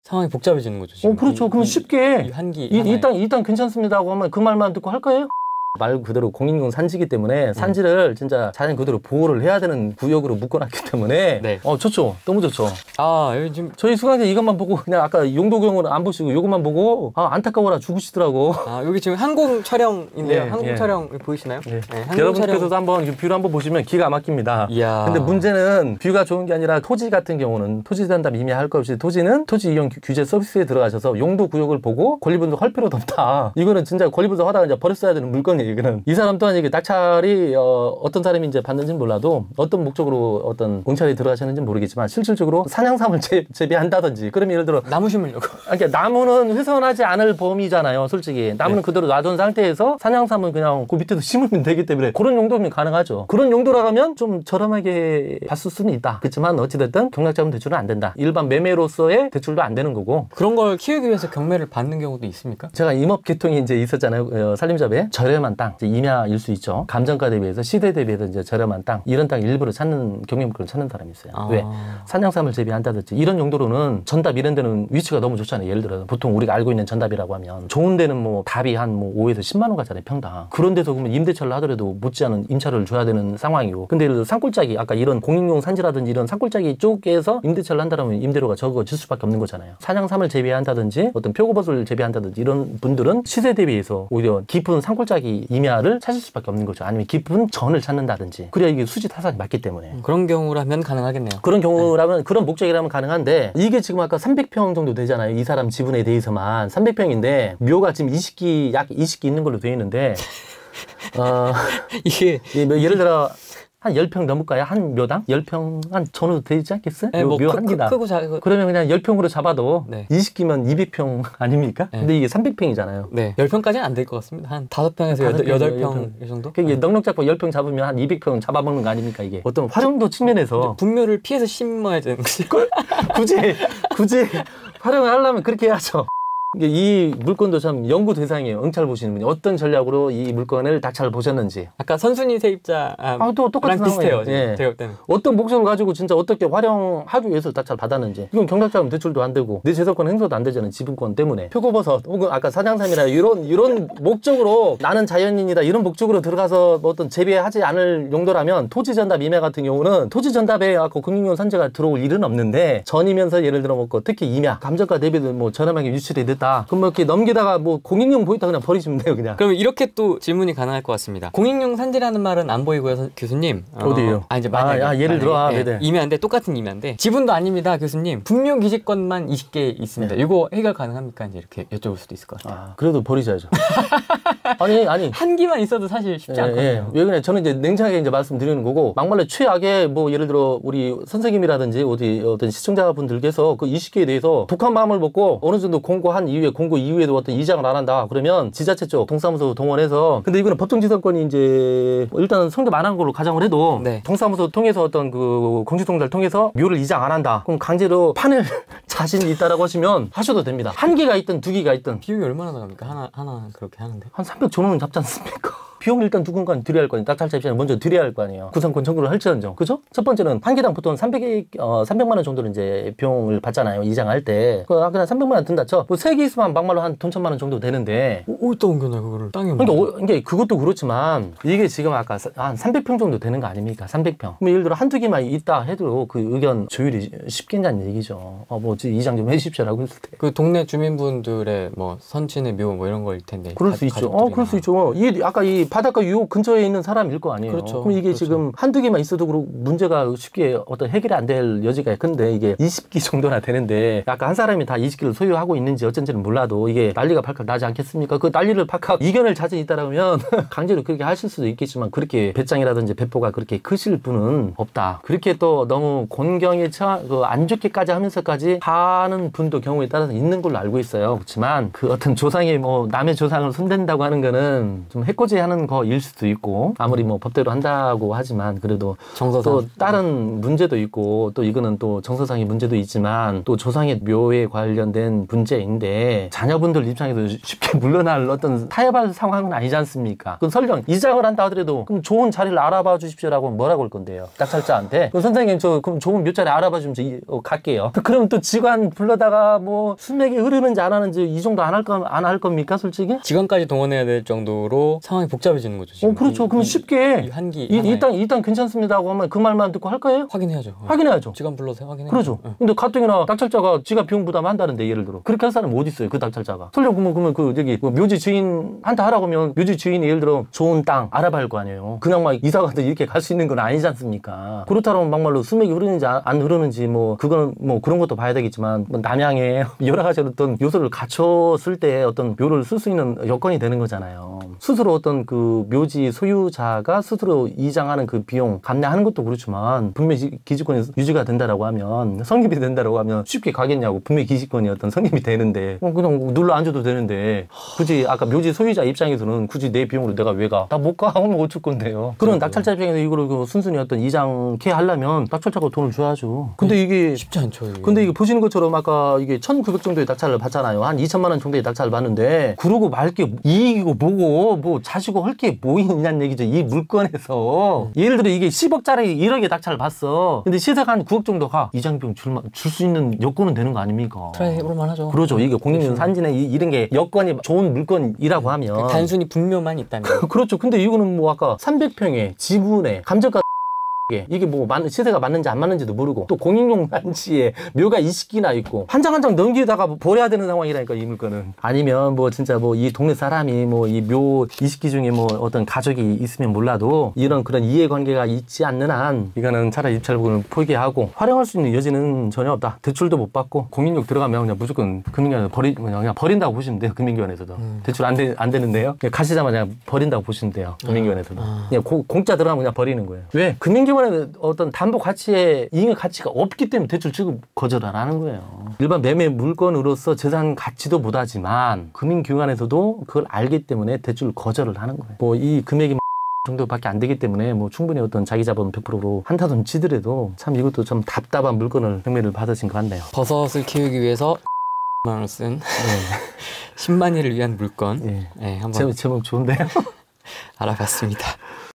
상황이 복잡해지는 거죠. 지금. 그렇죠. 그럼 쉽게 이 땅 괜찮습니다고 하면 그 말만 듣고 할 거예요? 말 그대로 공인용 산지기 때문에 산지를 진짜 자연 그대로 보호를 해야 되는 구역으로 묶어놨기 때문에 네. 좋죠. 너무 좋죠. 여기 지금 저희 수강생 이것만 보고 그냥 아까 용도경은 안 보시고 이것만 보고 안타까워라 죽으시더라고. 여기 지금 항공 촬영인데요. 예, 항공 촬영 보이시나요? 예. 항공 여러분께서도 한번 뷰를 한번 보시면 기가 막힙니다. 이야. 근데 문제는 뷰가 좋은 게 아니라 토지 같은 경우는 토지 단답 이미 할 것 없이 토지는 토지 이용 규제 서비스에 들어가셔서 용도 구역을 보고 권리분석 할 필요도 없다. 이거는 진짜 권리분석 하다가 이제 버렸어야 되는 물건이에요. 이거는 이 사람 또한 이게 낙찰이 어떤 사람이 이제 받는지는 몰라도 어떤 목적으로 어떤 공찰이 들어가셨는지는 모르겠지만 실질적으로 산양삼을 재배한다든지 그러면 예를 들어 나무 심으려고. 그러니까 나무는 훼손하지 않을 범위잖아요. 솔직히 나무는 그대로 놔둔 상태에서 산양삼은 그냥 그 밑에도 심으면 되기 때문에 그런 용도면 가능하죠. 그런 용도라고 하면 좀 저렴하게 봤을 수는 있다. 그렇지만 어찌됐든 경락자금 대출은 안 된다. 일반 매매로서의 대출도 안 되는 거고. 그런 걸 키우기 위해서 경매를 받는 경우도 있습니까? 제가 임업 개통이 이제 있었잖아요. 산림자배 저렴한 땅 임야일 수 있죠. 감정가 대비해서 시대 대비해서 이제 저렴한 땅 이런 땅 일부러 찾는 경매물건을 찾는 사람이 있어요. 왜? 산양삼을 재배한다든지 이런 용도로는 전답 이런 데는 위치가 너무 좋잖아요. 예를 들어 보통 우리가 알고 있는 전답이라고 하면 좋은 데는 뭐 답이 한 5에서 10만 원 가잖아요. 평당. 그런 데서 그러면 임대차를 하더라도 못지않은 임차를 줘야 되는 상황이고. 근데 예를 들어 산골짜기 아까 이런 공인용 산지라든지 이런 산골짜기 쪽에서 임대차를 한다면 임대료가 적어질 수밖에 없는 거잖아요. 산양삼을 재배한다든지 어떤 표고버섯을 재배한다든지 이런 분들은 시세 대비해서 오히려 깊은 산골짜기 임야를 찾을 수밖에 없는 거죠. 아니면 깊은 전을 찾는다든지. 그래야 이게 수지 타산이 맞기 때문에. 그런 경우라면 가능하겠네요. 그런 경우라면 그런 목적이라면 가능한데 이게 지금 아까 300평 정도 되잖아요. 이 사람 지분에 대해서만 300평인데 묘가 지금 20기 약 20기 있는 걸로 되어 있는데 이게 예를 들어 한 10평 넘을까요? 한 묘당? 10평 한 전후 되지 않겠어요? 네, 묘 한 기다. 크고 작고. 그러면 그냥 10평으로 잡아도 네. 20기면 200평 아닙니까? 네. 근데 이게 300평이잖아요. 네. 10평까지는 안 될 것 같습니다. 한 5평에서 8평 정도? 그게 넉넉 잡고 10평 잡으면 한 200평 잡아먹는 거 아닙니까? 이게 어떤 활용도 측면에서 분묘를 피해서 심어야 되는 거지. 굳이 활용을 하려면 그렇게 해야죠. 이 물건도 참 연구 대상이에요. 응찰 보시는 분이 어떤 전략으로 이 물건을 낙찰을 보셨는지. 아까 선순위 세입자 또 똑같은 비슷해요. 예. 제가 볼 때는. 어떤 목적을 가지고 진짜 어떻게 활용하기 위해서 낙찰 받았는지. 이건 경락자금 대출도 안 되고 내 재산권 행사도 안 되잖아요. 지분권 때문에. 표고버섯 혹은 아까 사냥삼이라 이런 목적으로 나는 자연인이다 이런 목적으로 들어가서 뭐 어떤 재배하지 않을 용도라면 토지전답 임야 같은 경우는 토지전답에 아까 금융용 산재가 들어올 일은 없는데 전이면서 예를 들어 먹고 특히 임야 감정가 대비도 뭐 저렴하게 유출이 됐다. 그럼 뭐 이렇게 넘기다가 뭐 공익용 보이다 그냥 버리시면 돼요 그냥. 그럼 이렇게 또 질문이 가능할 것 같습니다. 공익용 산지라는 말은 안 보이고요, 교수님. 어디에요? 이제 만약에 예를 들어 네네. 임야인데 똑같은 임야인데 지분도 아닙니다, 교수님. 분묘 기지권만 20개 있습니다. 네. 이거 해결 가능합니까? 이제 이렇게 여쭤볼 수도 있을 것 같아요. 그래도 버리셔야죠. 아니 한 기만 있어도 사실 쉽지 않거든요. 왜 그래? 저는 이제 냉정하게 이제 말씀드리는 거고 막말로 최악의 뭐 예를 들어 우리 선생님이라든지 어떤 시청자분들께서 그 20개에 대해서 독한 마음을 먹고 어느 정도 공고한 이후에 공고 이후에도 어떤 이장을 안 한다 그러면 지자체 쪽 동사무소 동원해서 근데 이거는 법정지상권이 이제 일단 성립 안 한 걸로 가정을 해도 네. 동사무소 통해서 어떤 그 공시통장을 통해서 묘를 이장 안 한다 그럼 강제로 판을 자신이 있다라고 하시면 하셔도 됩니다. 한 개가 있든 두 개가 있든 비용이 얼마나 나갑니까? 하나 그렇게 하는데 한 300조 원은 잡지 않습니까? 비용 일단 누군가는 드려야 할 거 아니에요. 낙찰자 입장에 먼저 드려야 할 거 아니에요. 구상권 청구를 할지언정. 그죠? 첫 번째는 한 개당 보통 300만 원 정도는 이제 비용을 받잖아요. 이장할 때. 그냥 300만 원 든다 쳐. 뭐 3개 있으면 막말로 한 돈 1,000만 원 정도 되는데. 어디다 옮겨놔 그거를? 땅에 그러니까 이게 그것도 그렇지만 이게 지금 아까 한 300평 정도 되는 거 아닙니까? 300평. 그럼 예를 들어 한두 개만 있다 해도 그 의견 조율이 쉽겠냐는 얘기죠. 뭐 이장 좀 해주십시오라고 했을 때. 그 동네 주민분들의 뭐 선친의 묘 뭐 이런 거일 텐데. 그럴 수 있죠. 그럴 수 있죠. 아까 이 바닷가 유혹 근처에 있는 사람일 거 아니에요. 그렇죠. 그럼 이게 그렇죠. 지금 한두 개만 있어도 문제가 쉽게 어떤 해결이 안 될 여지가 큰데 이게 20기 정도나 되는데 아까 한 사람이 다 20기를 소유하고 있는지 어쩐지는 몰라도 이게 난리가 발칵 나지 않겠습니까? 그 난리를 발칵 이겨낼 자신이 있다라면 강제로 그렇게 하실 수도 있겠지만 그렇게 배짱이라든지 배포가 그렇게 크실 분은 없다. 그렇게 또 너무 곤경에 안 좋게까지 하면서까지 하는 분도 경우에 따라서 있는 걸로 알고 있어요. 그렇지만 그 어떤 조상의 뭐 남의 조상을 손댄다고 하는 거는 좀 해코지 하는 거일 수도 있고 아무리 뭐 법대로 한다고 하지만 그래도 정서상 또 다른 문제도 있고 또 이거는 또 정서상의 문제도 있지만 또 조상의 묘에 관련된 문제인데 자녀분들 입장에서 쉽게 물러날 어떤 타협할 상황은 아니지 않습니까? 그 설령 이장을 한다 하더라도 그럼 좋은 자리를 알아봐 주십시오라고 뭐라고 할 건데요? 낙찰자한테 그럼 선생님 저 그럼 좋은 묘자리 알아봐 주면 저 갈게요. 그러면 또 직관 불러다가 뭐 수맥이 흐르는지 안 하는지 이 정도 안 할 겁니까 솔직히? 직원까지 동원해야 될 정도로 상황이 복잡해지는 거죠. 지금. 그렇죠. 그럼 쉽게 이 땅 괜찮습니다 하고 하면 그 말만 듣고 할 거예요? 확인해야죠. 확인해야죠. 직원 불러서 확인해야죠. 그렇죠. 근데 가뜩이나 낙찰자가 지가 비용 부담한다는데 예를 들어 그렇게 할 사람이 어디 있어요? 그 낙찰자가. 설령 그러면 그 저기 뭐 묘지 주인한테 하라고 하면 묘지 주인이 예를 들어 좋은 땅 알아봐야 할 거 아니에요. 그냥 막 이사 가도 이렇게 갈 수 있는 건 아니지 않습니까? 그렇다면 막말로 수맥이 흐르는지 안 흐르는지 뭐 그거는 뭐 그런 것도 봐야 되겠지만 뭐 남양에 여러 가지 어떤 요소를 갖췄을 때 어떤 묘를 쓸 수 있는 여건이 되는 거잖아요. 스스로 어떤 그 묘지 소유자가 스스로 이장하는 그 비용 감내하는 것도 그렇지만 분명히 기지권이 유지가 된다라고 하면 성립이 된다라고 하면 쉽게 가겠냐고. 분명히 기지권이 어떤 성립이 되는데 그냥 눌러 앉아도 되는데 굳이 아까 묘지 소유자 입장에서는 굳이 내 비용으로 내가 왜 가? 나 못 가? 하면 어쩔 건데요. 그런 낙찰자 입장에서 이거를 그 순순히 어떤 이장케 하려면 낙찰자가 돈을 줘야죠. 근데 이게 쉽지 않죠. 이게. 근데 이게 보시는 것처럼 아까 이게 1,900 정도의 낙찰을 받잖아요. 한 2천만 원 정도의 낙찰을 받는데 그러고 말게 이익이고 뭐고 뭐 자시고 할 게 뭐 있냐는 얘기죠. 이 물건에서 예를 들어 이게 10억짜리 1억의 낙찰을 받어. 근데 시세가 한 9억 정도 가. 이장비용 줄 수 있는 여건은 되는 거 아닙니까? 트라이 해볼만 하죠. 그렇죠. 이게 공인중 산지나 이런 게 여건이 좋은 물건이라고 하면 단순히 분묘만 있다면 그렇죠. 근데 이거는 뭐 아까 300평에 지분에 감정가 이게 뭐 시세가 맞는지 안 맞는지도 모르고 또 공인용 단지에 묘가 20기나 있고 한 장 한 장 넘기다가 버려야 되는 상황이라니까 이 물건은. 아니면 뭐 진짜 뭐 이 동네 사람이 뭐 이 묘 20기 중에 뭐 어떤 가족이 있으면 몰라도 이런 그런 이해관계가 있지 않는 한 이거는 차라리 입찰부분을 포기하고 활용할 수 있는 여지는 전혀 없다. 대출도 못 받고 공인용 들어가면 그냥 무조건 금융기관에서 그냥 버린다고 보시면 돼요. 금융기관에서도 대출 안 되는데요. 그냥 가시자마자 그냥 버린다고 보시면 돼요. 금융기관에서도 그냥 공짜 들어가면 그냥 버리는 거예요. 왜? 금융기관 어떤 담보 가치에 이익의 가치가 없기 때문에 대출 지급 거절을 하는 거예요. 일반 매매 물건으로서 재산 가치도 못하지만 금융기관에서도 그걸 알기 때문에 대출 거절을 하는 거예요. 뭐 이 금액이 정도밖에 안 되기 때문에 뭐 충분히 어떤 자기 자본 100%로 한타돈 치더라도 참 이것도 좀 답답한 물건을 경매를 받으신 것 같네요. 버섯을 키우기 위해서 만원 쓴 10만이를 위한 물건. 네. 네, 한번 제목 좋은데요? 알아봤습니다.